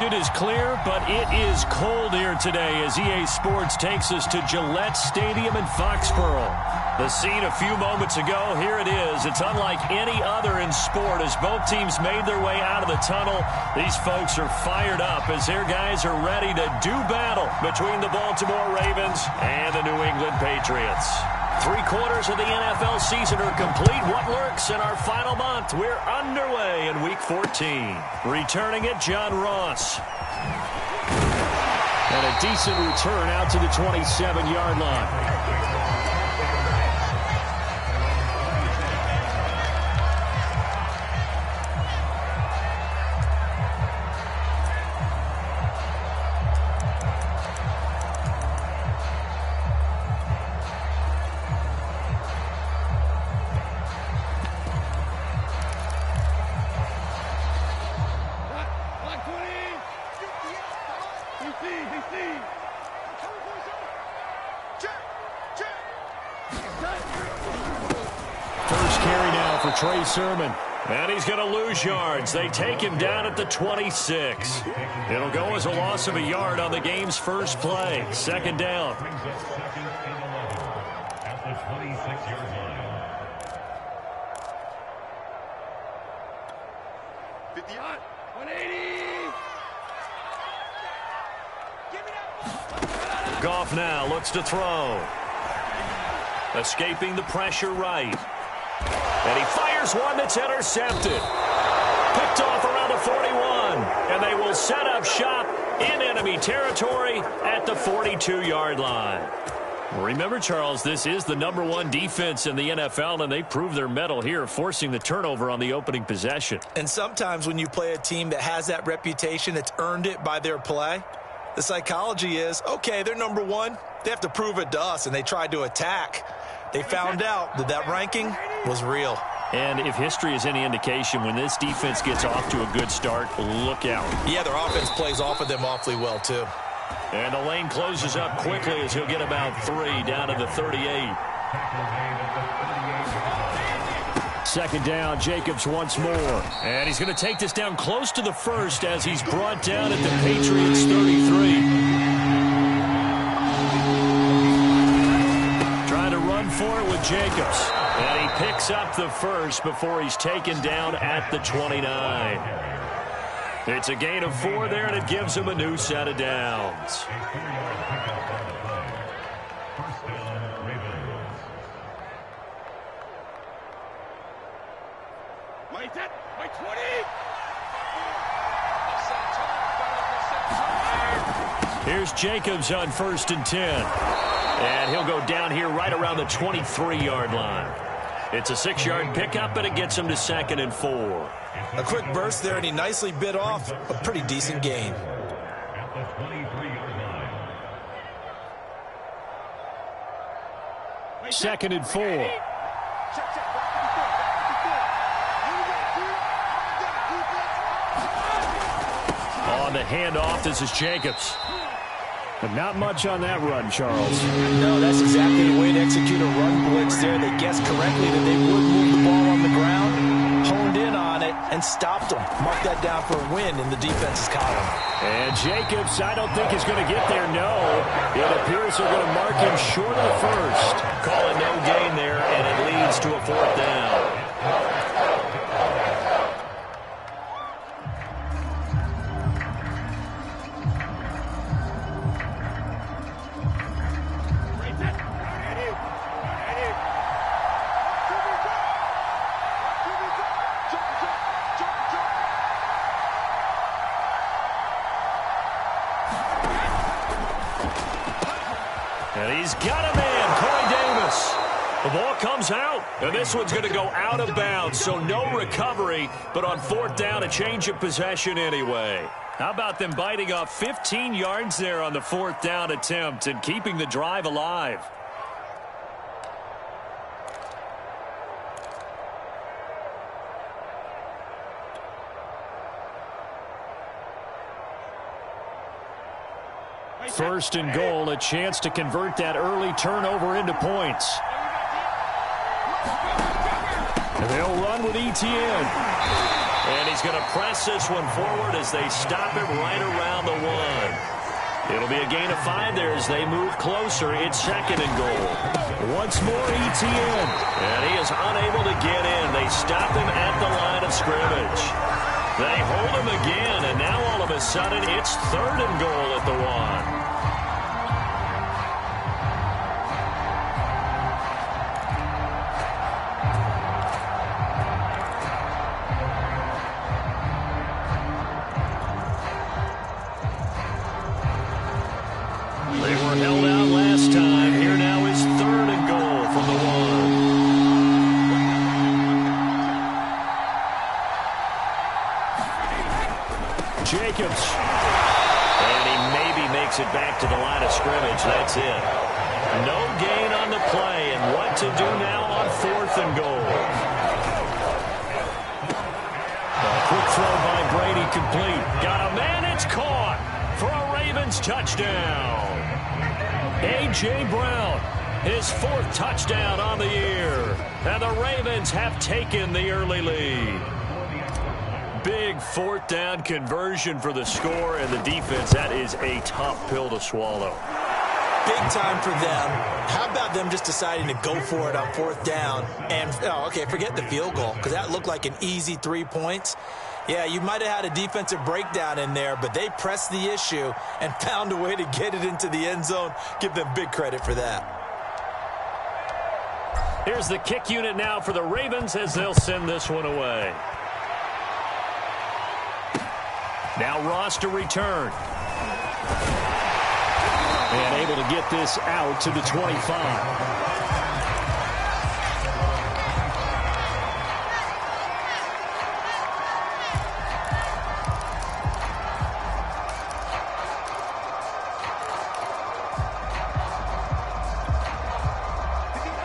expected is clear, but it is cold here today as EA Sports takes us to Gillette Stadium in Foxborough. The scene a few moments ago, here it is. It's unlike any other in sport as both teams made their way out of the tunnel. These folks are fired up as their guys are ready to do battle between the Baltimore Ravens and the New England Patriots. 3/4 of the NFL season are complete. What lurks in our final month? We're underway in Week 14. Returning it, John Ross. And a decent return out to the 27-yard line. Trey Sermon. And he's going to lose yards. They take him down at the 26. It'll go as a loss of a yard on the game's first play. Second down. At the 26-yard line. 50 yard. 180. Goff now looks to throw. Escaping the pressure right. And he fires one that's intercepted. Picked off around the 41. And they will set up shop in enemy territory at the 42-yard line. Remember, Charles, this is the #1 defense in the NFL, and they prove their mettle here, forcing the turnover on the opening possession. And sometimes when you play a team that has that reputation, that's earned it by their play, the psychology is, okay, they're #1. They have to prove it to us, and they tried to attack. They found out that that ranking was real. And if history is any indication, when this defense gets off to a good start, look out. Yeah, their offense plays off of them awfully well, too. And the lane closes up quickly as he'll get about 3 down to the 38. Second down, Jacobs once more. And he's going to take this down close to the first as he's brought down at the Patriots 33. For it with Jacobs. And he picks up the first before he's taken down at the 29. It's a gain of 4 there, and it gives him a new set of downs. Here's Jacobs on 1st and 10. And he'll go down here right around the 23-yard line. It's a 6-yard pickup, and it gets him to 2nd and 4. A quick burst there, and he nicely bit off a pretty decent gain. At the 23-yard line. 2nd and 4. On the handoff, this is Jacobs. But not much on that run, Charles. No, that's exactly the way to execute a run blitz there. They guessed correctly that they would move the ball on the ground, honed in on it, and stopped them. Mark that down for a win in the defense's column. And Jacobs, I don't think is going to get there, no. It appears they're going to mark him short of the first. Call it no gain there, and it leads to a 4th down. And he's got a man, Corey Davis. The ball comes out, and this one's going to go out of bounds, so no recovery, but on 4th down, a change of possession anyway. How about them biting off 15 yards there on the 4th down attempt and keeping the drive alive? First and goal, a chance to convert that early turnover into points. And they'll run with Etienne. And he's going to press this one forward as they stop him right around the 1. It'll be a gain of 5 there as they move closer. It's 2nd and goal. Once more, Etienne. And he is unable to get in. They stop him at the line of scrimmage. They hold him again, and now all of a sudden it's 3rd and goal at the 1. They were held out last time. Here now is 3rd and goal from the 1. Jacobs. And he maybe makes it back to the line of scrimmage. That's it. No gain on the play. And what to do now on 4th and goal? A quick throw by Brady complete. Got a man. It's caught for a Ravens touchdown. A.J. Brown, his 4th touchdown on the year. And the Ravens have taken the early lead. Big 4th down conversion for the score, and the defense, that is a tough pill to swallow. Big time for them. How about them just deciding to go for it on 4th down? And, okay, forget the field goal, because that looked like an easy 3 points. Yeah, you might have had a defensive breakdown in there, but they pressed the issue and found a way to get it into the end zone. Give them big credit for that. Here's the kick unit now for the Ravens as they'll send this one away. Now Ross to return. And able to get this out to the 25.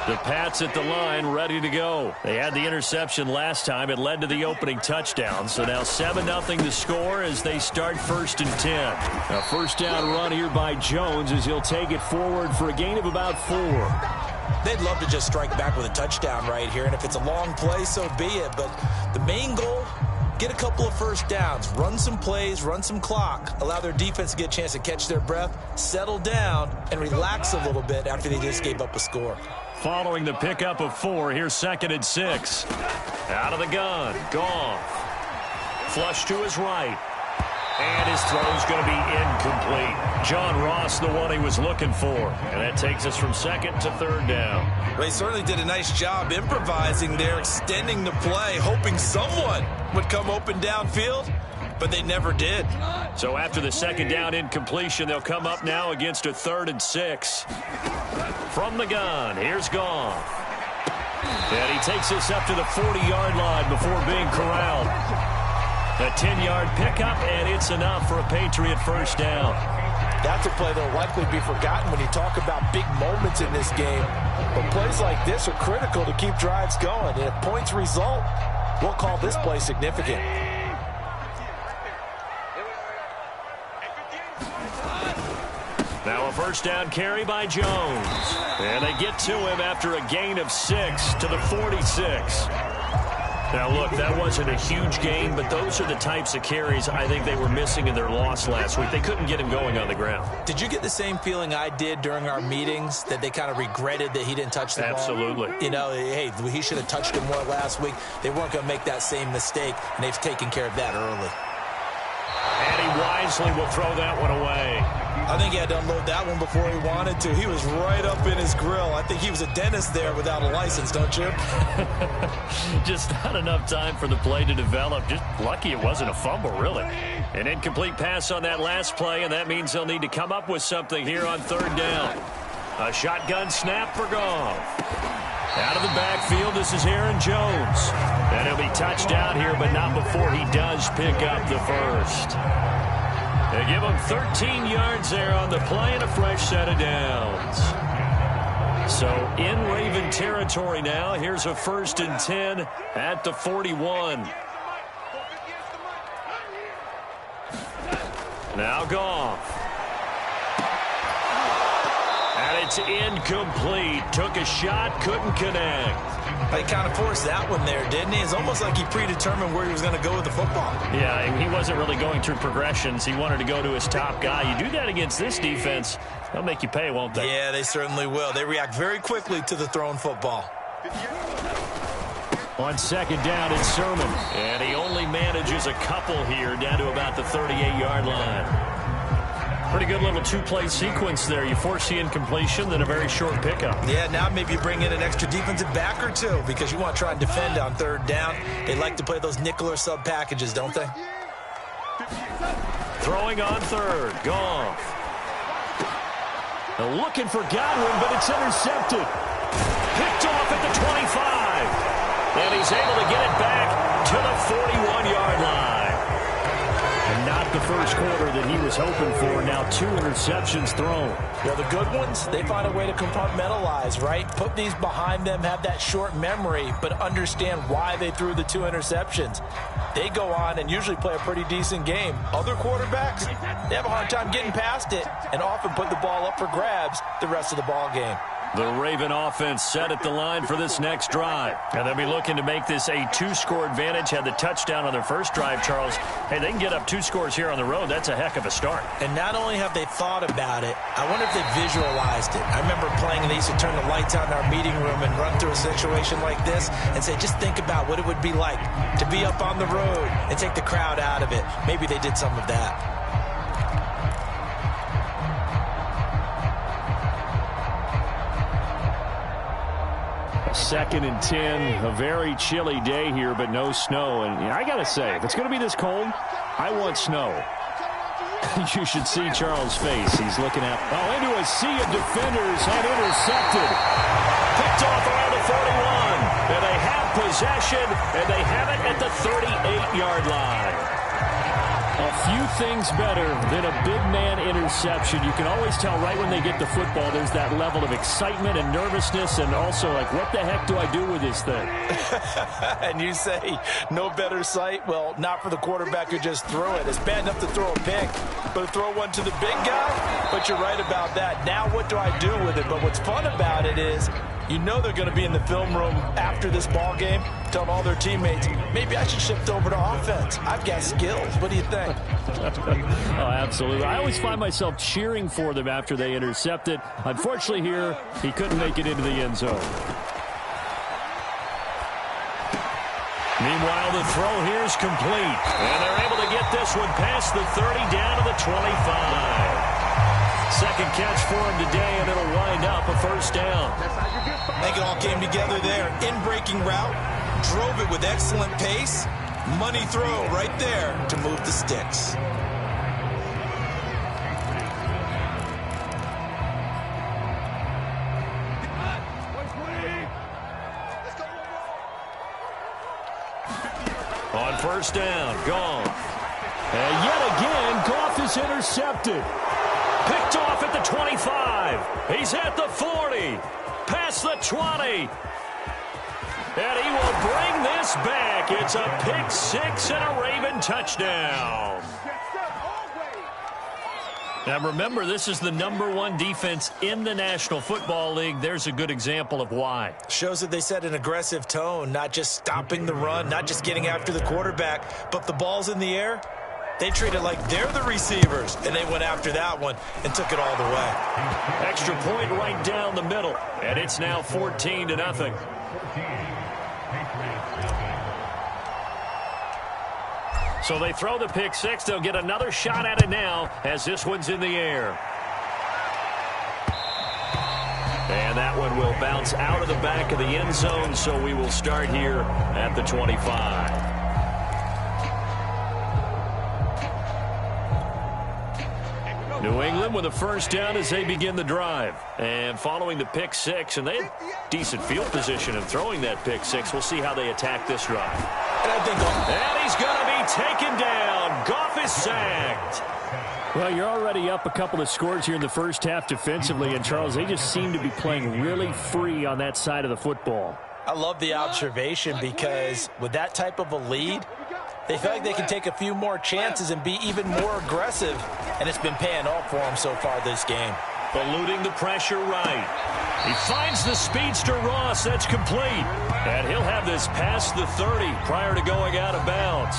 The Pats at the line, ready to go. They had the interception last time. It led to the opening touchdown. So now 7-0 to score as they start 1st and 10. A 1st down run here by Jones as he'll take it forward for a gain of about 4. They'd love to just strike back with a touchdown right here. And if it's a long play, so be it. But the main goal, get a couple of 1st downs. Run some plays, run some clock. Allow their defense to get a chance to catch their breath, settle down, and relax a little bit after they just gave up a score. Following the pickup of 4, here's 2nd and 6. Out of the gun, Goff. Flush to his right. And his throw's going to be incomplete. John Ross, the one he was looking for. And that takes us from 2nd to 3rd down. Well, he certainly did a nice job improvising there, extending the play, hoping someone would come open downfield, but they never did. So after the 2nd down incompletion, they'll come up now against a 3rd and 6. From the gun, here's Goff. And he takes this up to the 40-yard line before being corralled. A 10-yard pickup, and it's enough for a Patriot 1st down. That's a play that will likely be forgotten when you talk about big moments in this game. But plays like this are critical to keep drives going. And if points result, we'll call this play significant. Now a 1st down carry by Jones. And they get to him after a gain of 6 to the 46. Now, look, that wasn't a huge gain, but those are the types of carries I think they were missing in their loss last week. They couldn't get him going on the ground. Did you get the same feeling I did during our meetings, that they kind of regretted that he didn't touch the ball? Absolutely. You know, hey, he should have touched it more last week. They weren't going to make that same mistake, and they've taken care of that early. And he wisely will throw that one away. I think he had to unload that one before he wanted to. He was right up in his grill. I think he was a dentist there without a license, don't you? Just not enough time for the play to develop. Just lucky it wasn't a fumble, really. An incomplete pass on that last play, and that means they'll need to come up with something here on 3rd down. A shotgun snap for Goff. Out of the backfield, this is Aaron Jones. And he'll be touched down here, but not before he does pick up the 1st. They give him 13 yards there on the play and a fresh set of downs. So in Raven territory now, here's a 1st and 10 at the 41. Now Goff. And it's incomplete. Took a shot, couldn't connect. He kind of forced that one there, didn't he? It's almost like he predetermined where he was going to go with the football. Yeah, he wasn't really going through progressions. He wanted to go to his top guy. You do that against this defense, they'll make you pay, won't they? Yeah, they certainly will. They react very quickly to the thrown football. On second down, it's Sermon. And he only manages a couple here down to about the 38-yard line. Pretty good little two-play sequence there. You force the incompletion, then a very short pickup. Yeah, now maybe you bring in an extra defensive back or two because you want to try and defend on third down. They like to play those nickel or sub packages, don't they? Throwing on third. Goff. Looking for Godwin, but it's intercepted. Picked off at the 25. And he's able to get it back to the 41-yard line. And not the first quarter that he was hoping for. Now 2 interceptions thrown. Well, the good ones, they find a way to compartmentalize, right? Put these behind them, have that short memory, but understand why they threw the 2 interceptions. They go on and usually play a pretty decent game. Other quarterbacks, they have a hard time getting past it and often put the ball up for grabs the rest of the ball game. The Raven offense set at the line for this next drive. And they'll be looking to make this a 2-score advantage. Had the touchdown on their first drive, Charles. Hey, they can get up 2 scores here on the road. That's a heck of a start. And not only have they thought about it, I wonder if they visualized it. I remember playing, and they used to turn the lights on in our meeting room and run through a situation like this and say, just think about what it would be like to be up on the road and take the crowd out of it. Maybe they did some of that. Second and 10, a very chilly day here, but no snow. And I got to say, if it's going to be this cold, I want snow. You should see Charles' face. He's looking at, into a sea of defenders and intercepted. Picked off around the 41. And they have possession, and they have it at the 38-yard line. A few things better than a big man interception. You can always tell right when they get the football, there's that level of excitement and nervousness, and also like, what the heck do I do with this thing? And you say, no better sight? Well, not for the quarterback who just threw it. It's bad enough to throw a pick, but to throw one to the big guy? But you're right about that. Now what do I do with it? But what's fun about it is, you know they're going to be in the film room after this ball game, telling all their teammates, maybe I should shift over to offense. I've got skills. What do you think? Oh, absolutely. I always find myself cheering for them after they intercept it. Unfortunately here, he couldn't make it into the end zone. Meanwhile, the throw here is complete. And they're able to get this one past the 30 down to the 25. Second catch for him today, and it'll wind up a first down. I think it all came together there. In-breaking route, drove it with excellent pace. Money throw right there to move the sticks. On first down, Goff. And yet again, Goff is intercepted. Picked off at the 25. He's at the 40. Past the 20. And he will bring this back. It's a pick six and a Raven touchdown. Now remember, this is the #1 defense in the National Football League. There's a good example of why. Shows that they set an aggressive tone, not just stopping the run, not just getting after the quarterback, but the ball's in the air. They treat it like they're the receivers, and they went after that one and took it all the way. Extra point right down the middle, and it's now 14-0. So they throw the pick six. They'll get another shot at it now as this one's in the air. And that one will bounce out of the back of the end zone, so we will start here at the 25. New England with a first down as they begin the drive. And following the pick six, and they had decent field position in throwing that pick six. We'll see how they attack this drive. And he's going to be taken down. Goff is sacked. Well, you're already up a couple of scores here in the first half defensively, and Charles, they just seem to be playing really free on that side of the football. I love the observation because with that type of a lead, they feel like they can take a few more chances and be even more aggressive, and it's been paying off for them so far this game. eluding the pressure right. He finds the speedster Ross. That's complete. And he'll have this past the 30 prior to going out of bounds.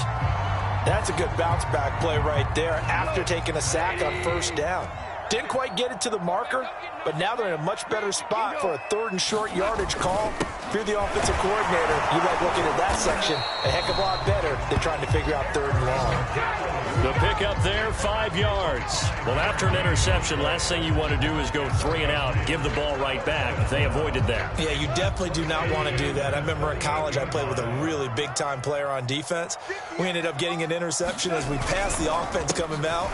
That's a good bounce-back play right there after taking a sack on first down. Didn't quite get it to the marker, but now they're in a much better spot for a 3rd and short yardage call. If you're the offensive coordinator, you like looking at that section a heck of a lot better than trying to figure out 3rd and long. The pickup there, 5 yards. Well, after an interception, last thing you want to do is go 3 and out and give the ball right back. They avoided that. Yeah, you definitely do not want to do that. I remember in college I played with a really big-time player on defense. We ended up getting an interception as we passed the offense coming out.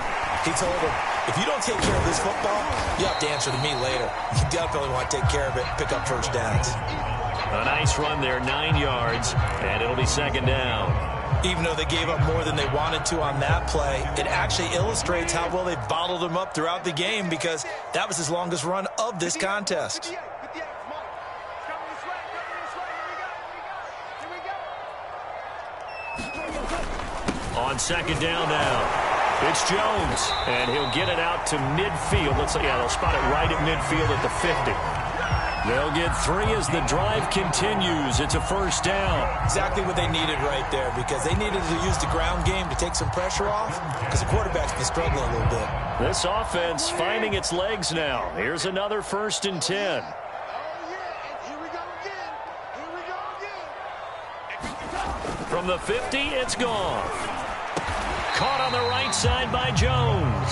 He told him, if you don't take care of this football, you have to answer to me later. You definitely want to take care of it, pick up first downs. A nice run there, 9 yards, and it'll be 2nd down. Even though they gave up more than they wanted to on that play, it actually illustrates how well they bottled them up throughout the game because that was his longest run of this contest. On 2nd down now. It's Jones, and he'll get it out to midfield. They'll spot it right at midfield at the 50. They'll get 3 as the drive continues. It's a 1st down. Exactly what they needed right there because they needed to use the ground game to take some pressure off because the quarterback's been struggling a little bit. This offense finding its legs now. Here's another 1st and 10. From the 50, it's gone. Caught on the right side by Jones.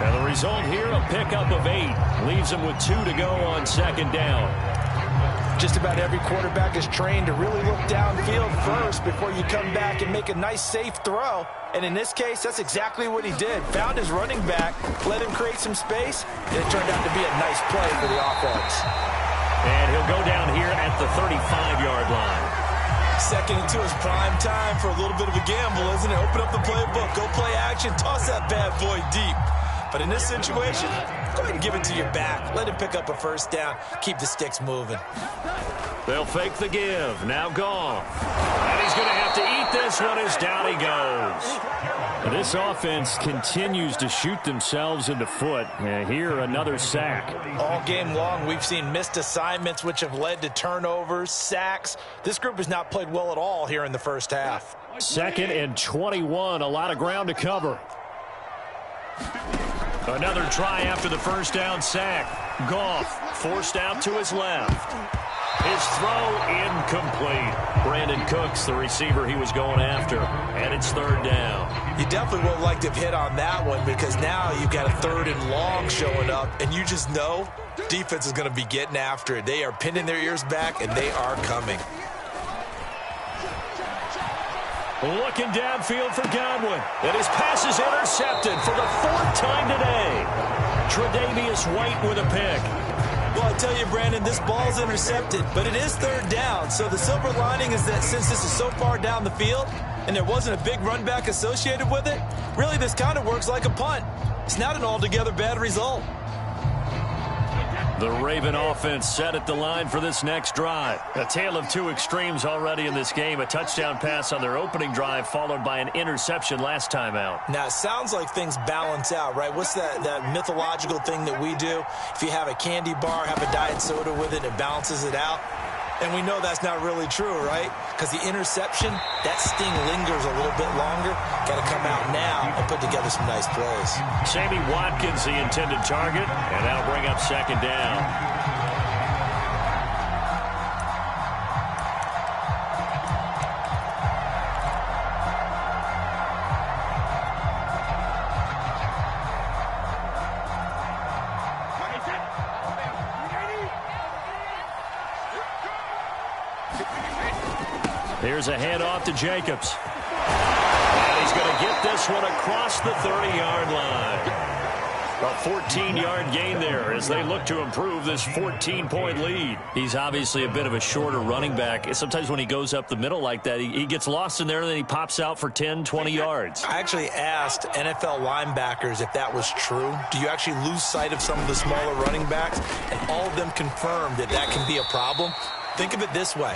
And the result here, a pickup of 8. Leaves him with 2 to go on 2nd down. Just about every quarterback is trained to really look downfield first before you come back and make a nice, safe throw. And in this case, that's exactly what he did. Found his running back, let him create some space, and it turned out to be a nice play for the offense. And he'll go down here at the 35-yard line. 2nd and 2 is prime time for a little bit of a gamble, isn't it? Open up the playbook, go play action, toss that bad boy deep. But in this situation, go ahead and give it to your back. Let him pick up a 1st down. Keep the sticks moving. They'll fake the give. Now Goff. And he's going to have to eat this one as down he goes. This offense continues to shoot themselves in the foot. And here, another sack. All game long, we've seen missed assignments, which have led to turnovers, sacks. This group has not played well at all here in the first half. 2nd and 21, a lot of ground to cover. Another try after the 1st down sack. Goff forced out to his left. His throw incomplete. Brandon Cooks, the receiver he was going after. And it's 3rd down. You definitely would have liked to have hit on that one because now you've got a 3rd and long showing up, and you just know defense is going to be getting after it. They are pinning their ears back, and they are coming. Looking downfield for Godwin. And his pass is intercepted for the 4th time today. Tre'Davious White with a pick. Well, I tell you, Brandon, this ball's intercepted, but it is 3rd down. So the silver lining is that since this is so far down the field and there wasn't a big run back associated with it, really this kind of works like a punt. It's not an altogether bad result. The Raven offense set at the line for this next drive. A tale of 2 extremes already in this game. A touchdown pass on their opening drive followed by an interception last time out. Now, it sounds like things balance out, right? What's that mythological thing that we do? If you have a candy bar, have a diet soda with it, it balances it out. And we know that's not really true, right? Because the interception, that sting lingers a little bit longer. Got to come out now and put together some nice plays. Sammy Watkins, the intended target, and that'll bring up 2nd down. Here's a handoff to Jacobs. And he's going to get this one across the 30-yard line. A 14-yard gain there as they look to improve this 14-point lead. He's obviously a bit of a shorter running back. Sometimes when he goes up the middle like that, he gets lost in there and then he pops out for 10, 20 yards. I actually asked NFL linebackers if that was true. Do you actually lose sight of some of the smaller running backs? And all of them confirmed that that can be a problem. Think of it this way.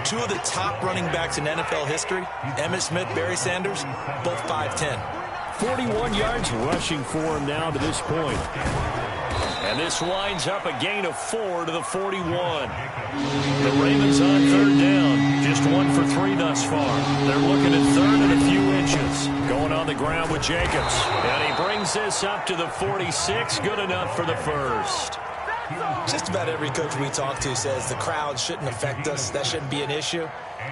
2 of the top running backs in NFL history, Emmitt Smith, Barry Sanders, both 5'10". 41 yards rushing for him now to this point. And this winds up a gain of 4 to the 41. The Ravens on third down. Just 1 for 3 thus far. They're looking at third and a few inches. Going on the ground with Jacobs. And he brings this up to the 46. Good enough for the first. Just about every coach we talk to says the crowd shouldn't affect us. That shouldn't be an issue.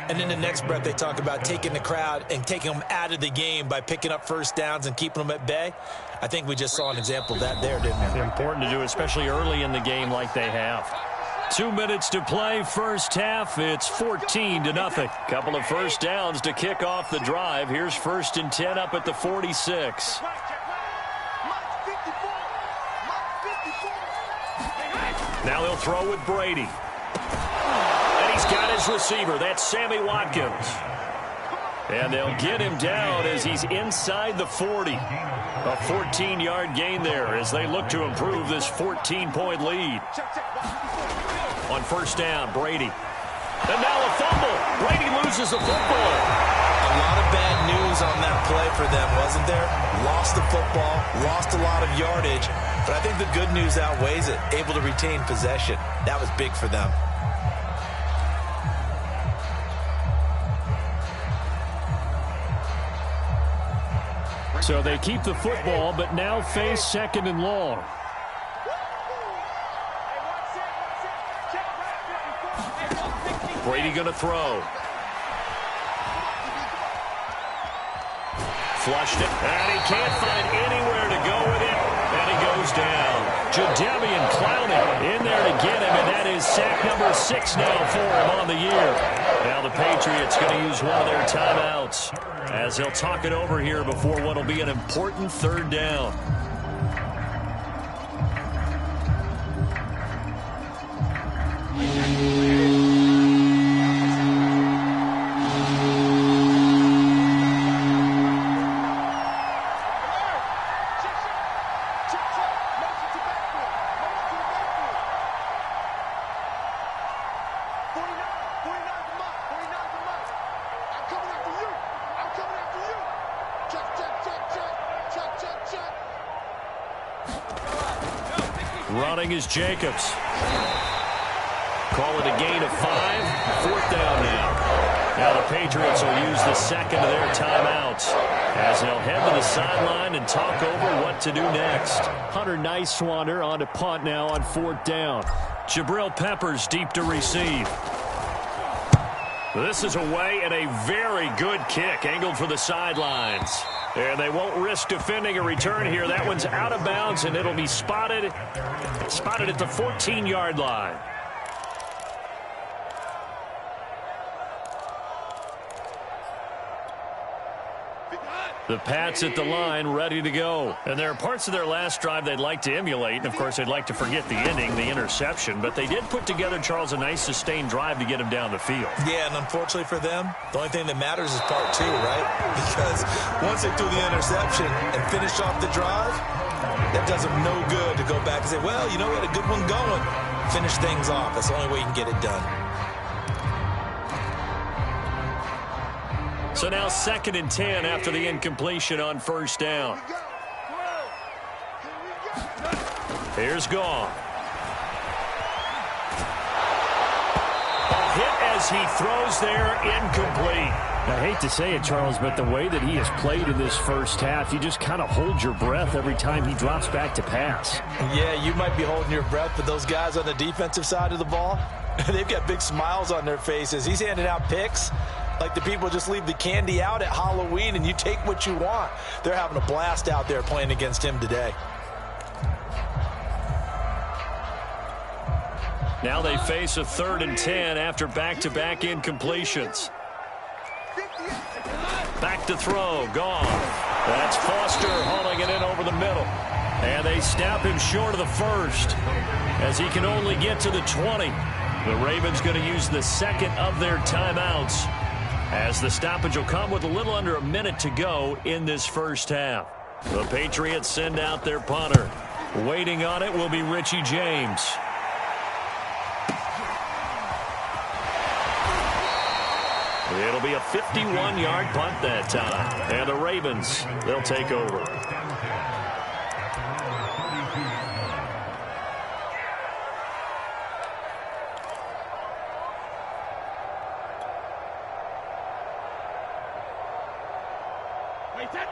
And in the next breath, they talk about taking the crowd and taking them out of the game by picking up first downs and keeping them at bay. I think we just saw an example of that there, didn't we? Important to do, especially early in the game like they have. 2 minutes to play, first half. It's 14-0. Couple of first downs to kick off the drive. Here's 1st and 10 up at the 46. Now they'll throw with Brady. And he's got his receiver. That's Sammy Watkins. And they'll get him down as he's inside the 40. A 14-yard gain there as they look to improve this 14-point lead. On first down, Brady. And now a fumble. Brady loses the football. A lot of bad news on that play for them, wasn't there? Lost the football, lost a lot of yardage. But I think the good news outweighs it. Able to retain possession. That was big for them. So they keep the football, but now face 2nd and long. Brady going to throw. Flushed it, and he can't find anywhere to go with it, and he goes down. Jadeveon Clowney in there to get him, and that is sack number 6 now for him on the year. Now the Patriots going to use one of their timeouts as they'll talk it over here before what will be an important third down. Running is Jacobs. Call it a gain of 5. 4th down now. Now the Patriots will use the second of their timeouts as they'll head to the sideline and talk over what to do next. Hunter Nicewander on to punt now on 4th down. Jabril Peppers deep to receive. This is away and a very good kick angled for the sidelines. And they won't risk defending a return here. That one's out of bounds, and it'll be spotted at the 14-yard line. The Pats at the line, ready to go. And there are parts of their last drive they'd like to emulate. And, of course, they'd like to forget the ending, the interception. But they did put together, Charles, a nice sustained drive to get him down the field. Yeah, and unfortunately for them, the only thing that matters is part 2, right? Because once they threw the interception and finished off the drive, that does them no good to go back and say, well, you know, we had a good one going. Finish things off. That's the only way you can get it done. So now 2nd and 10 after the incompletion on first down. Here's Gone. A hit as he throws there, incomplete. I hate to say it, Charles, but the way that he has played in this first half, you just kind of hold your breath every time he drops back to pass. Yeah, you might be holding your breath, but those guys on the defensive side of the ball, they've got big smiles on their faces. He's handing out picks like the people just leave the candy out at Halloween and you take what you want. They're having a blast out there playing against him today. Now they face a 3rd and 10 after back-to-back incompletions. Back to throw, Gone. That's Foster hauling it in over the middle. And they snap him short of the first as he can only get to the 20. The Ravens going to use the second of their timeouts as the stoppage will come with a little under a minute to go in this first half. The Patriots send out their punter. Waiting on it will be Richie James. It'll be a 51-yard punt that time. And the Ravens, they'll take over.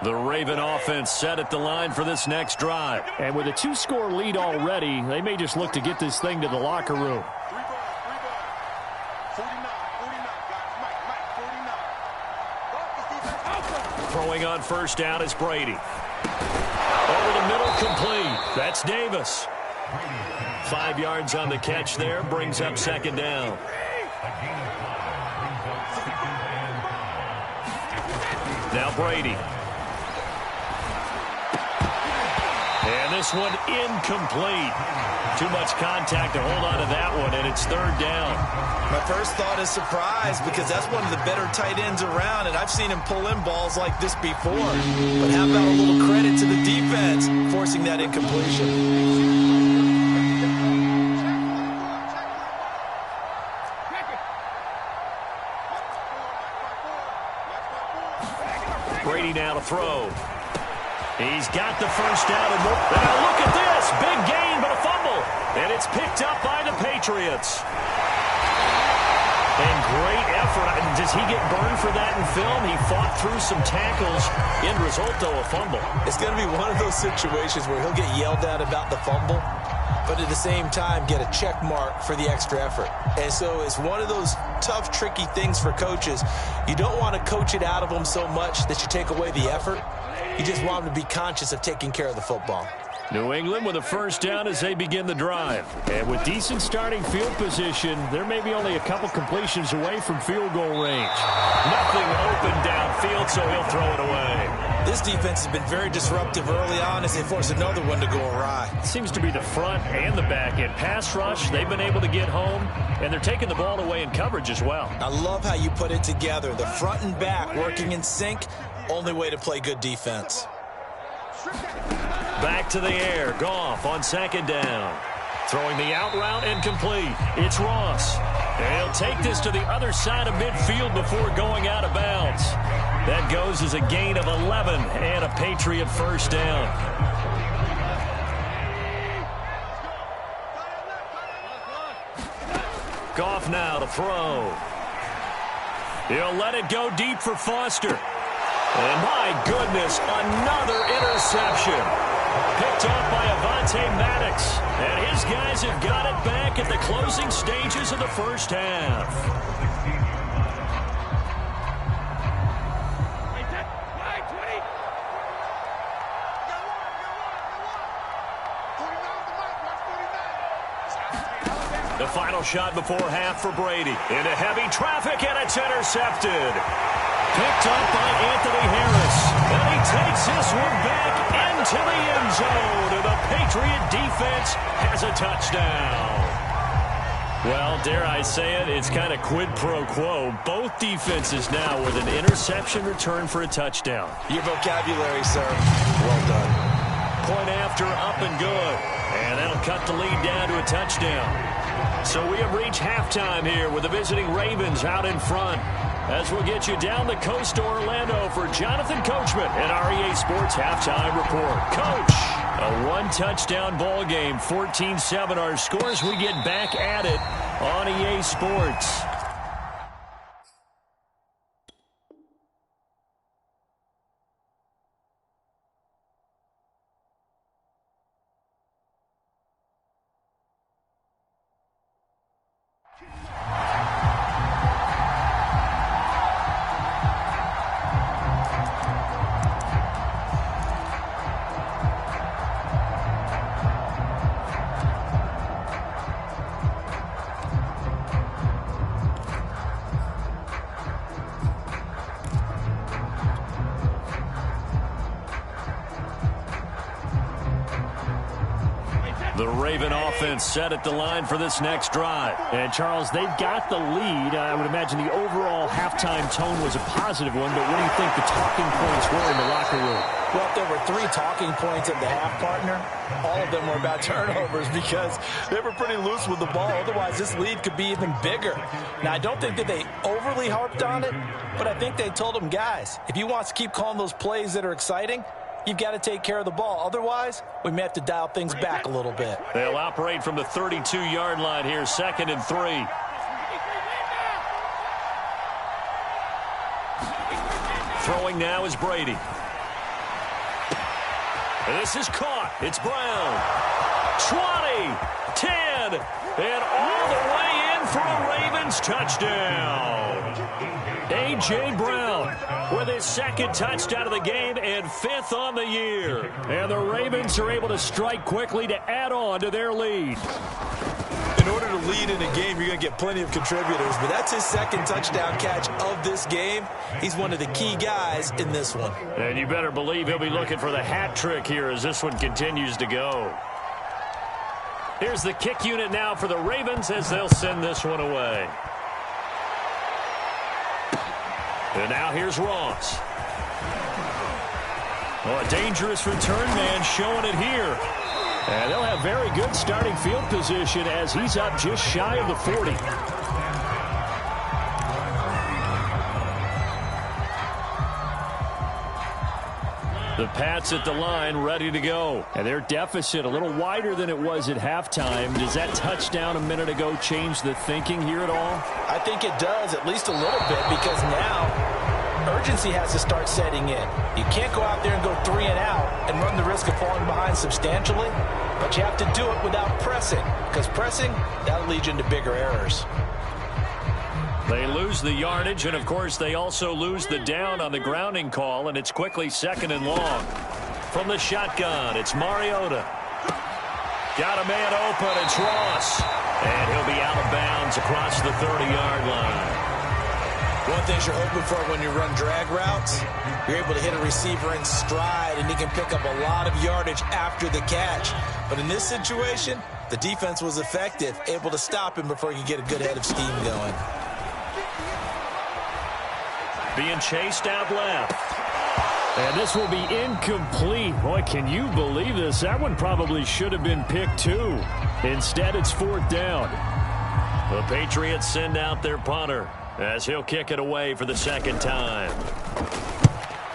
The Raven offense set at the line for this next drive. And with a 2-score lead already, they may just look to get this thing to the locker room. Throwing on first down is Brady. Over the middle, complete. That's Davis. 5 yards on the catch there, brings up second down. Now Brady. And this one incomplete. Too much contact to hold on to that one, and it's third down. My first thought is surprise, because that's one of the better tight ends around, and I've seen him pull in balls like this before. But how about a little credit to the defense forcing that incompletion? Brady now to throw. He's got the first down. And now look at this. Big gain, but a fumble. And it's picked up by the Patriots. And great effort. Does he get burned for that in film? He fought through some tackles. End result, though, a fumble. It's going to be one of those situations where he'll get yelled at about the fumble, but at the same time get a check mark for the extra effort. And so it's one of those tough, tricky things for coaches. You don't want to coach it out of them so much that you take away the effort. You just want them to be conscious of taking care of the football. New England with a first down as they begin the drive. And with decent starting field position, they're maybe only a couple completions away from field goal range. Nothing open downfield, so he'll throw it away. This defense has been very disruptive early on as they force another one to go awry. It seems to be the front and the back end. Pass rush, they've been able to get home, and they're taking the ball away in coverage as well. I love how you put it together. The front and back working in sync, only way to play good defense. Back to the air. Goff on second down. Throwing the out route incomplete. It's Ross. And he'll take this to the other side of midfield before going out of bounds. That goes as a gain of 11 and a Patriot first down. Goff now to throw. He'll let it go deep for Foster. And my goodness, another interception. Picked off by Avonte Maddox. And his guys have got it back at the closing stages of the first half. The final shot before half for Brady. Into heavy traffic, and it's intercepted. Picked up by Anthony Harris. And he takes this one back into the end zone. And the Patriot defense has a touchdown. Well, dare I say it, it's kind of quid pro quo. Both defenses now with an interception return for a touchdown. Your vocabulary, sir. Well done. Point after, up and good. And that'll cut the lead down to a touchdown. So we have reached halftime here with the visiting Ravens out in front. As we'll get you down the coast to Orlando for Jonathan Coachman and our EA Sports Halftime Report. Coach, a one-touchdown ball game, 14-7 our scores. We get back at it on EA Sports. The Raven offense set at the line for this next drive. And, Charles, they've got the lead. I would imagine the overall halftime tone was a positive one, but what do you think the talking points were in the locker room? Well, if there were 3 talking points at the half, partner, all of them were about turnovers because they were pretty loose with the ball. Otherwise, this lead could be even bigger. Now, I don't think that they overly harped on it, but I think they told them, guys, if you want to keep calling those plays that are exciting, you've got to take care of the ball. Otherwise, we may have to dial things back a little bit. They'll operate from the 32-yard line here, 2nd and 3. Throwing now is Brady. And this is caught. It's Brown. 20, 10, and all the way in for a Ravens touchdown. A.J. Brown with his second touchdown of the game and 5th on the year. And the Ravens are able to strike quickly to add on to their lead. In order to lead in a game, you're going to get plenty of contributors, but that's his second touchdown catch of this game. He's one of the key guys in this one. And you better believe he'll be looking for the hat trick here as this one continues to go. Here's the kick unit now for the Ravens as they'll send this one away. And now here's Ross. Oh, a dangerous return man showing it here. And they'll have very good starting field position as he's up just shy of the 40. The Pats at the line ready to go. And their deficit a little wider than it was at halftime. Does that touchdown a minute ago change the thinking here at all? I think it does, at least a little bit, because now urgency has to start setting in. You can't go out there and go 3 and out and run the risk of falling behind substantially, but you have to do it without pressing, because pressing, that'll lead you into bigger errors. They lose the yardage, and of course they also lose the down on the grounding call, and it's quickly 2nd and long. From the shotgun, it's Mariota. Got a man open, it's Ross. And he'll be out of bounds across the 30-yard line. One thing you're hoping for when you run drag routes, you're able to hit a receiver in stride, and he can pick up a lot of yardage after the catch. But in this situation, the defense was effective, able to stop him before he could get a good head of steam going. Being chased out left. And this will be incomplete. Boy, can you believe this? That one probably should have been picked too. Instead, it's 4th down. The Patriots send out their punter as he'll kick it away for the 2nd time.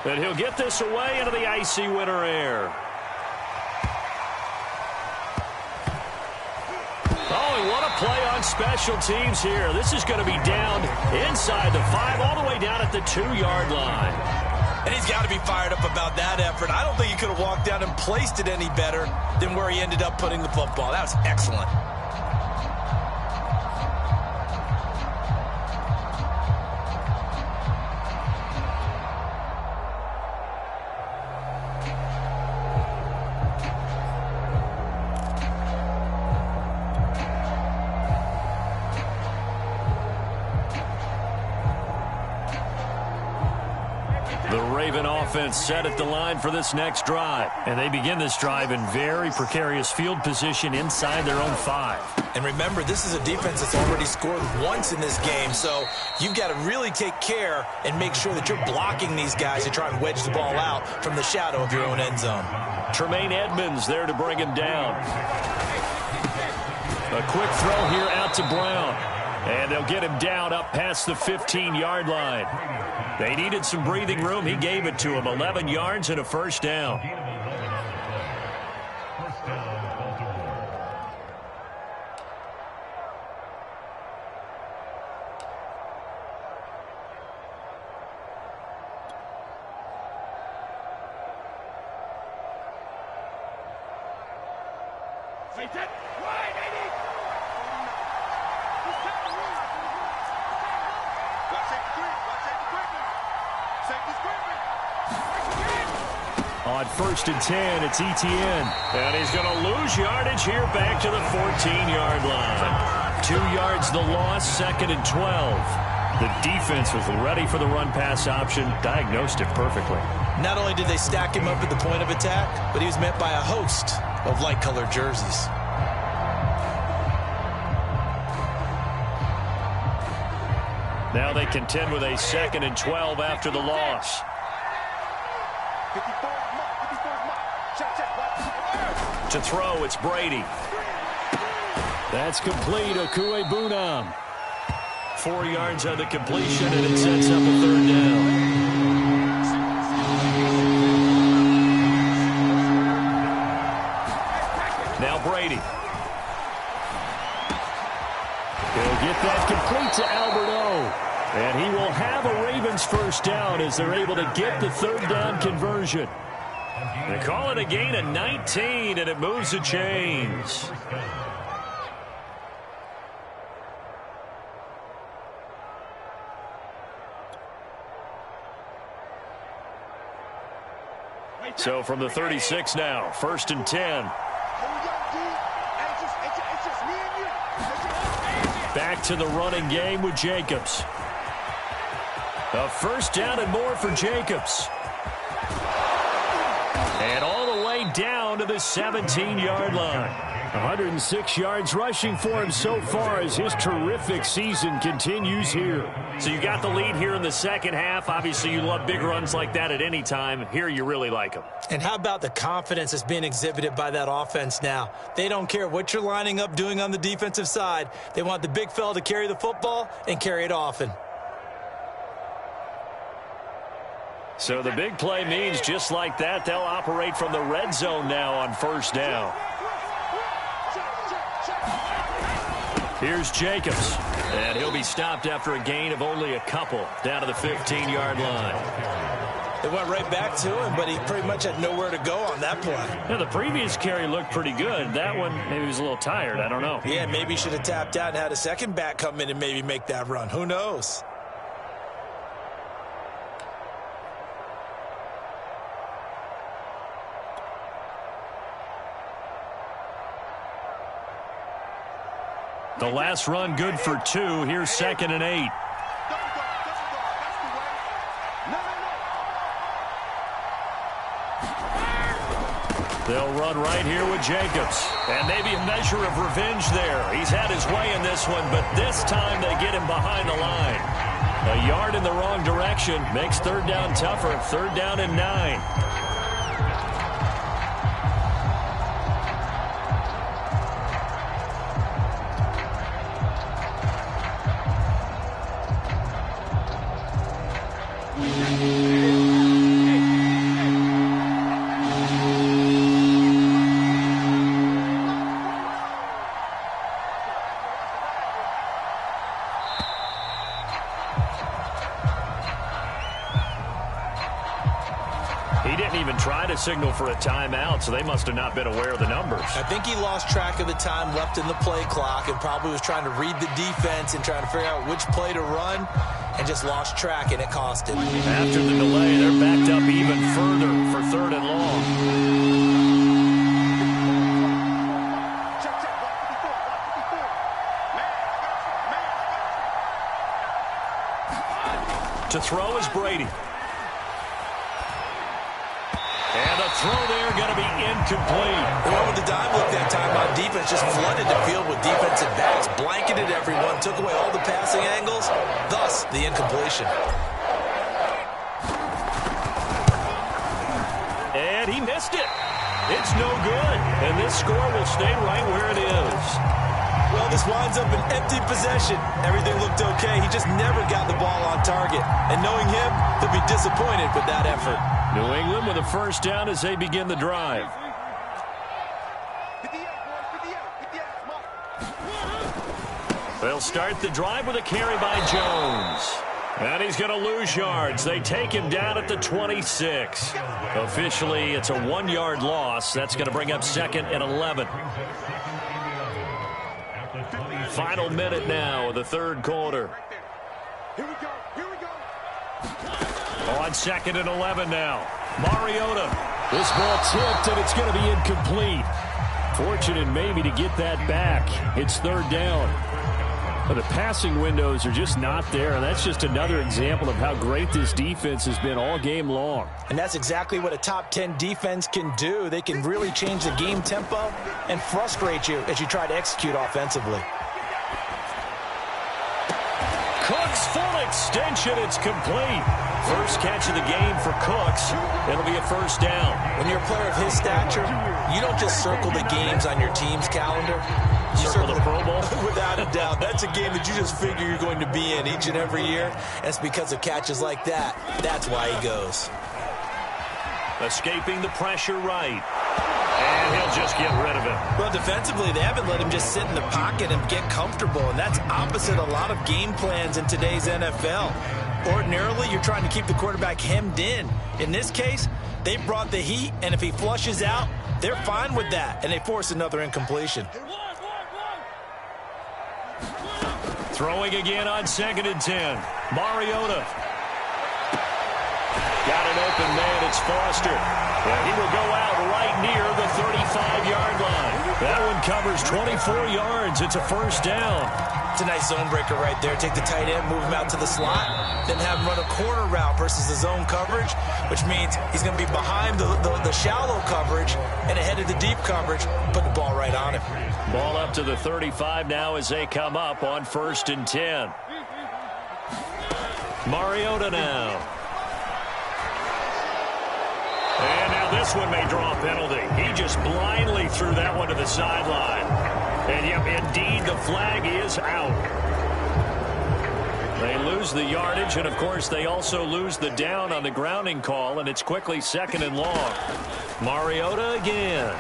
And he'll get this away into the icy winter air. Oh, what a play on special teams here. This is going to be down inside the 5, all the way down at the 2-yard line. And he's got to be fired up about that effort. I don't think he could have walked down and placed it any better than where he ended up putting the football. That was excellent. Offense set at the line for this next drive. And they begin this drive in very precarious field position inside their own 5. And remember, this is a defense that's already scored once in this game, so you've got to really take care and make sure that you're blocking these guys to try and wedge the ball out from the shadow of your own end zone. Tremaine Edmonds there to bring him down. A quick throw here out to Brown. And they'll get him down up past the 15-yard line. They needed some breathing room. He gave it to him. 11 yards and a 1st down. On 1st and 10, it's Etienne. And he's going to lose yardage here back to the 14-yard line. 2 yards the loss, 2nd and 12. The defense was ready for the run-pass option, diagnosed it perfectly. Not only did they stack him up at the point of attack, but he was met by a host of light-colored jerseys. Now they contend with a 2nd and 12 after the loss. To throw, it's Brady. That's complete. Okuebunam. 4 yards on the completion, and it sets up a 3rd down. Now Brady. He'll get that complete to Albert O. And he will have a Ravens 1st down as they're able to get the 3rd down conversion. They call it a gain of 19, and it moves the chains. So from the 36 now, 1st and 10. Back to the running game with Jacobs. A 1st down and more for Jacobs. And all the way down to the 17-yard line. 106 yards rushing for him so far as his terrific season continues here. So you got the lead here in the second half. Obviously, you love big runs like that at any time. Here, you really like them. And how about the confidence that's being exhibited by that offense now? They don't care what you're lining up doing on the defensive side. They want the big fella to carry the football and carry it often. So the big play means just like that, they'll operate from the red zone now on 1st down. Here's Jacobs, and he'll be stopped after a gain of only a couple down to the 15-yard line. They went right back to him, but he pretty much had nowhere to go on that play. Yeah, the previous carry looked pretty good. That one, maybe he was a little tired. I don't know. Yeah, maybe he should have tapped out and had a second back come in and maybe make that run. Who knows? The last run good for 2. Here's 2nd and 8. They'll run right here with Jacobs. And maybe a measure of revenge there. He's had his way in this one, but this time they get him behind the line. A yard in the wrong direction makes 3rd down tougher. 3rd down and 9. He didn't even try to signal for a timeout, so they must have not been aware of the numbers. I think he lost track of the time left in the play clock and probably was trying to read the defense and trying to figure out which play to run and just lost track, and it cost him. After the delay, they're backed up even further for 3rd and long. To throw is Brady. And the throw there going to be incomplete. They went with the dime look that time on defense, just flooded the field with defensive backs, blanketed everyone, took away all the passing angles, thus the incompletion. And he missed it. It's no good. And this score will stay right where it is. Well, this winds up an empty possession. Everything looked okay. He just never got the ball on target. And knowing him, they'll be disappointed with that effort. New England with a 1st down as they begin the drive. They'll start the drive with a carry by Jones. And he's going to lose yards. They take him down at the 26. Officially, it's a 1-yard loss. That's going to bring up 2nd and 11. Final minute now of the 3rd quarter. Here we go. Here we go. On 2nd and 11 now. Mariota. This ball tipped, and it's going to be incomplete. Fortunate maybe to get that back. It's 3rd down. But the passing windows are just not there, and that's just another example of how great this defense has been all game long. And that's exactly what a top 10 defense can do. They can really change the game tempo and frustrate you as you try to execute offensively. Cooks full extension. It's complete. First catch of the game for Cooks. It'll be a 1st down. When you're a player of his stature, you don't just circle the games on your team's calendar. You Circle the Pro Bowl? Without a doubt. That's a game that you just figure you're going to be in each and every year. And it's because of catches like that. That's why he goes. Escaping the pressure right. And he'll just get rid of it. Well, defensively, they haven't let him just sit in the pocket and get comfortable, and that's opposite a lot of game plans in today's NFL. Ordinarily, you're trying to keep the quarterback hemmed in. In this case, They brought the heat, and if he flushes out, they're fine with that, and they force another incompletion. Throwing again on 2nd and 10. Mariota. Got an open man. It's Foster. And he will go out right near the 35-yard line. That one covers 24 yards. It's a first down. It's a nice zone breaker right there. Take the tight end, move him out to the slot, then have him run a corner route versus the zone coverage, which means he's going to be behind the shallow coverage and ahead of the deep coverage. Put the ball right on him. Ball up to the 35 now as they come up on 1st and 10. Mariota now. And now this one may draw a penalty. He just blindly threw that one to the sideline. And, yep, indeed, the flag is out. They lose the yardage, and, of course, they also lose the down on the grounding call, and it's quickly 2nd and long. Mariota again.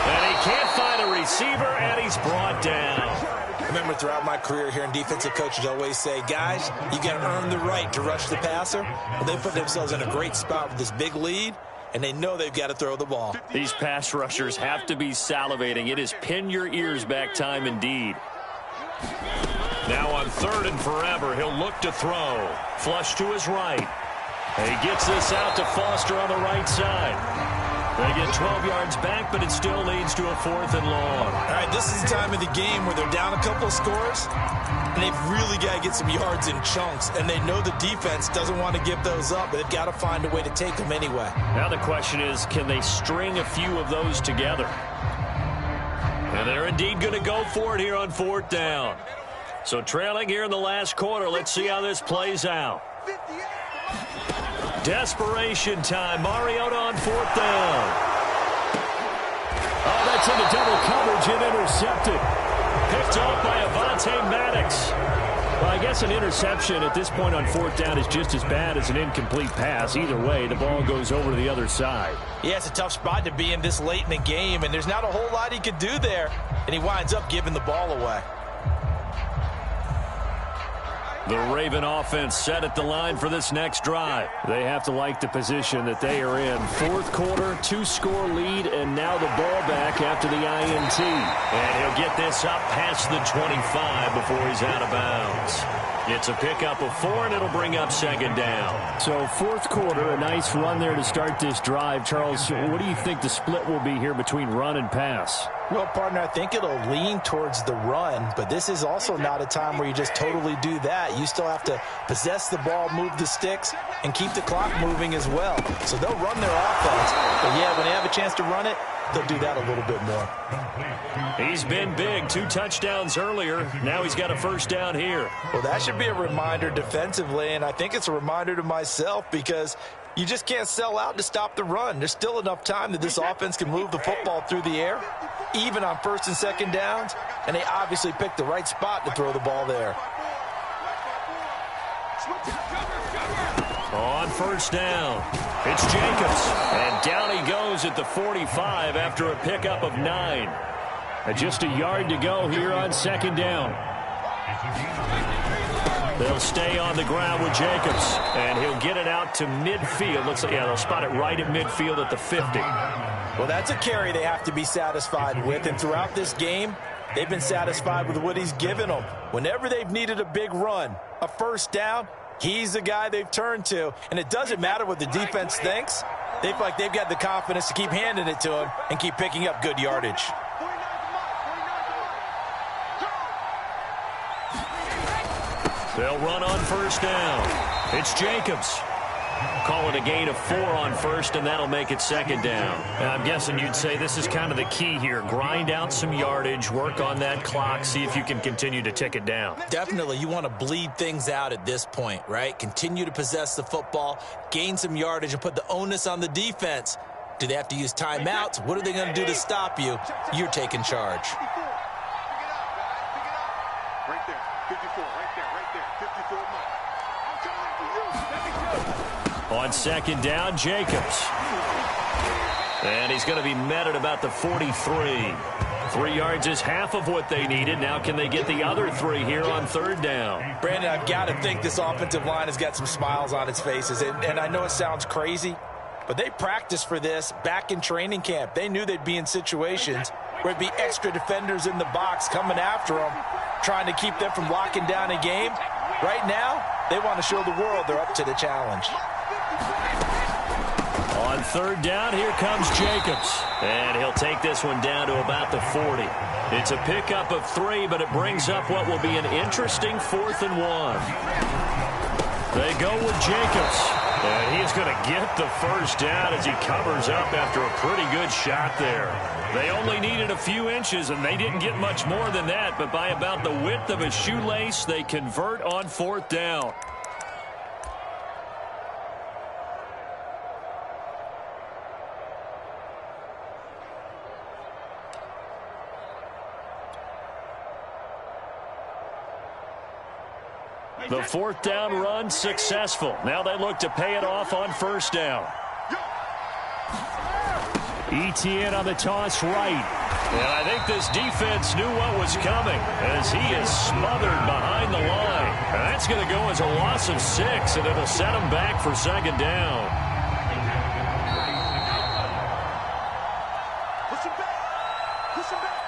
And he can't find a receiver, and he's brought down. I remember throughout my career hearing defensive coaches always say, guys, you got to earn the right to rush the passer. Well, they put themselves in a great spot with this big lead, and they know they've got to throw the ball. These pass rushers have to be salivating. It is pin your ears back time indeed. Now on 3rd and forever, he'll look to throw. Flush to his right. And he gets this out to Foster on the right side. They get 12 yards back, but it still leads to a 4th and long. All right, this is the time of the game where they're down a couple of scores, and they've really got to get some yards in chunks, and they know the defense doesn't want to give those up, but they've got to find a way to take them anyway. Now the question is, can they string a few of those together? And they're indeed going to go for it here on 4th down. So trailing here in the last quarter, let's see how this plays out. Desperation time. Mariota on 4th down. Oh, that's into double coverage and intercepted. Picked off by Avonte Maddox. Well, I guess an interception at this point on 4th down is just as bad as an incomplete pass. Either way, the ball goes over to the other side. Yeah, it's a tough spot to be in this late in the game, and there's not a whole lot he could do there, and he winds up giving the ball away. The Raven offense set at the line for this next drive. They have to like the position that they are in. 4th quarter, 2-score lead, and now the ball back after the INT. And he'll get this up past the 25 before he's out of bounds. It's a pickup of 4, and it'll bring up 2nd down. So 4th quarter, a nice run there to start this drive. Charles, what do you think the split will be here between run and pass? Well, partner, I think it'll lean towards the run, but this is also not a time where you just totally do that. You still have to possess the ball, move the sticks, and keep the clock moving as well. So they'll run their offense, but yeah, when they have a chance to run it, they'll do that a little bit more. He's been big. 2 touchdowns earlier. Now he's got a 1st down here. Well, that should be a reminder defensively, and I think it's a reminder to myself because you just can't sell out to stop the run. There's still enough time that this offense can move the football through the air, even on 1st and 2nd downs, and they obviously picked the right spot to throw the ball there. On 1st down, it's Jacobs. And down he goes at the 45 after a pickup of 9. Just a yard to go here on 2nd down. They'll stay on the ground with Jacobs, and he'll get it out to midfield. Looks like, yeah, they'll spot it right at midfield at the 50. Well, that's a carry they have to be satisfied with, and throughout this game, they've been satisfied with what he's given them. Whenever they've needed a big run, a 1st down, he's the guy they've turned to, and it doesn't matter what the defense thinks. They feel like they've got the confidence to keep handing it to him and keep picking up good yardage. They'll run on 1st down. It's Jacobs. Call it a gain of 4 on 1st, and that'll make it 2nd down. And I'm guessing you'd say this is kind of the key here. Grind out some yardage, work on that clock, see if you can continue to tick it down. Definitely. You want to bleed things out at this point, right? Continue to possess the football, gain some yardage, and put the onus on the defense. Do they have to use timeouts? What are they going to do to stop you? You're taking charge. Right there, 54, right there, 54 miles. On 2nd down, Jacobs. And he's going to be met at about the 43. 3 yards is half of what they needed. Now can they get the other 3 here on 3rd down? Brandon, I've got to think this offensive line has got some smiles on its faces. And I know it sounds crazy, But they practiced for this back in training camp. They knew they'd be in situations where there'd be extra defenders in the box coming after them, trying to keep them from locking down a game. Right now, they want to show the world they're up to the challenge. On third down, here comes Jacobs. And he'll take this one down to about the 40. It's a pickup of 3, but it brings up what will be an interesting 4th and 1. They go with Jacobs. And he's going to get the first down as he covers up after a pretty good shot there. They only needed a few inches, and they didn't get much more than that. But by about the width of a shoelace, they convert on 4th down. The 4th down run successful. Now they look to pay it off on 1st down. ETN on the toss right. And I think this defense knew what was coming as he is smothered behind the line. And that's going to go as a loss of 6, and it'll set him back for 2nd down. Push him back. Push him back.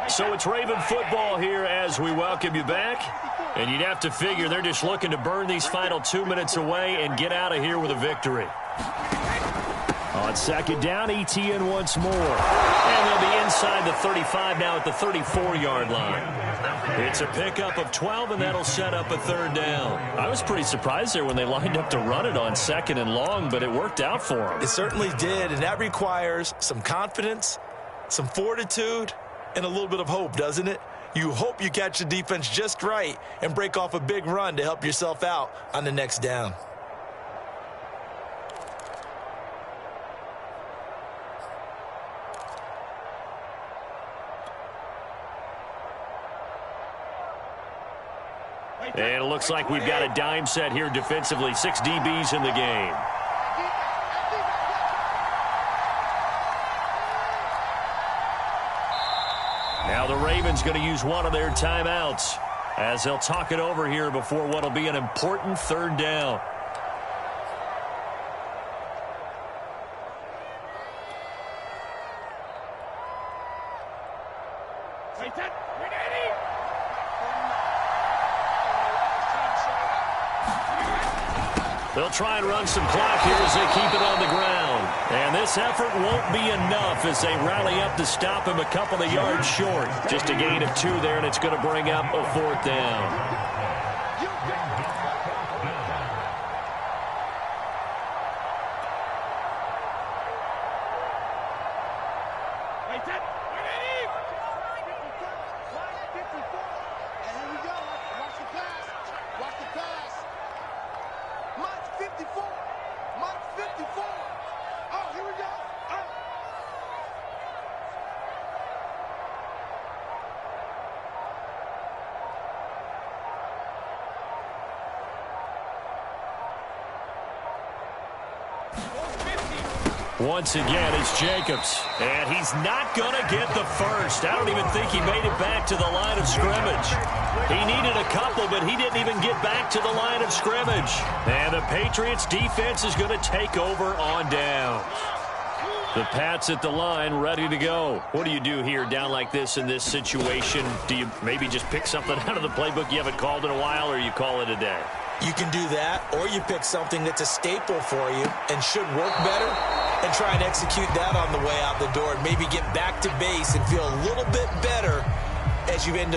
So it's Raven football here as we welcome you back. And you'd have to figure they're just looking to burn these final 2 minutes away and get out of here with a victory. On 2nd down, ETN once more. And they'll be inside the 35 now at the 34-yard line. It's a pickup of 12, and that'll set up a 3rd down. I was pretty surprised there when they lined up to run it on 2nd and long, but it worked out for them. It certainly did, and that requires some confidence, some fortitude, and a little bit of hope, doesn't it? You hope you catch the defense just right and break off a big run to help yourself out on the next down. And it looks like we've got a dime set here defensively. 6 DBs in the game. Now the Ravens going to use one of their timeouts as they'll talk it over here before what will be an important 3rd down. They'll try and run some clock here as they keep it on the ground. And this effort won't be enough as they rally up to stop him a couple of yards short. Just a gain of 2 there, and it's going to bring up a 4th down. Once again, it's Jacobs. And he's not going to get the first. I don't even think he made it back to the line of scrimmage. He needed a couple, but he didn't even get back to the line of scrimmage. And the Patriots defense is going to take over on downs. The Pats at the line, ready to go. What do you do here down like this in this situation? Do you maybe just pick something out of the playbook you haven't called in a while, or you call it a day? You can do that, or you pick something that's a staple for you and should work better and try and execute that on the way out the door and maybe get back to base and feel a little bit better as you end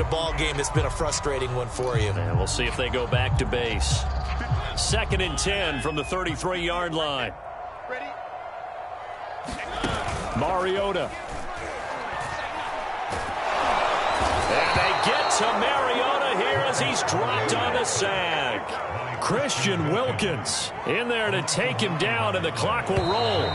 a ball game that's been a frustrating one for you. And we'll see if they go back to base. 2nd and 10 from the 33-yard line. Ready? Mariota. And they get to Mariota here as he's dropped on the sack. Christian Wilkins in there to take him down, and the clock will roll.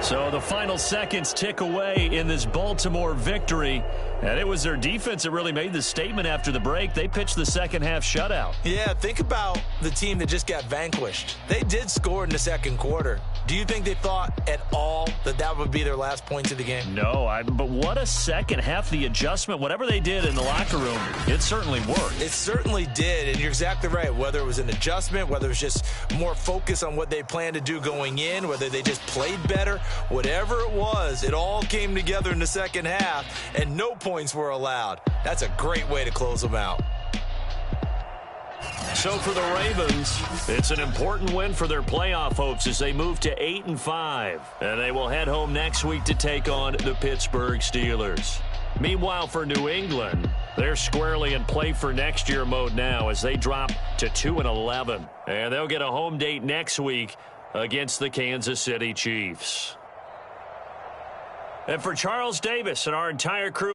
So the final seconds tick away in this Baltimore victory And it was their defense that really made the statement after the break. They pitched the second half shutout. Yeah, think about the team that just got vanquished. They did score in the second quarter. Do you think they thought at all that that would be their last points of the game? No, but what a second half. The adjustment, whatever they did in the locker room, it certainly worked. It certainly did, and you're exactly right. Whether it was an adjustment, whether it was just more focus on what they planned to do going in, whether they just played better, whatever it was, it all came together in the second half, and no points were allowed. That's a great way to close them out. So for the Ravens, it's an important win for their playoff hopes as they move to 8-5. And they will head home next week to take on the Pittsburgh Steelers. Meanwhile, for New England, they're squarely in play for next year mode now as they drop to 2-11. And they'll get a home date next week against the Kansas City Chiefs. And for Charles Davis and our entire crew,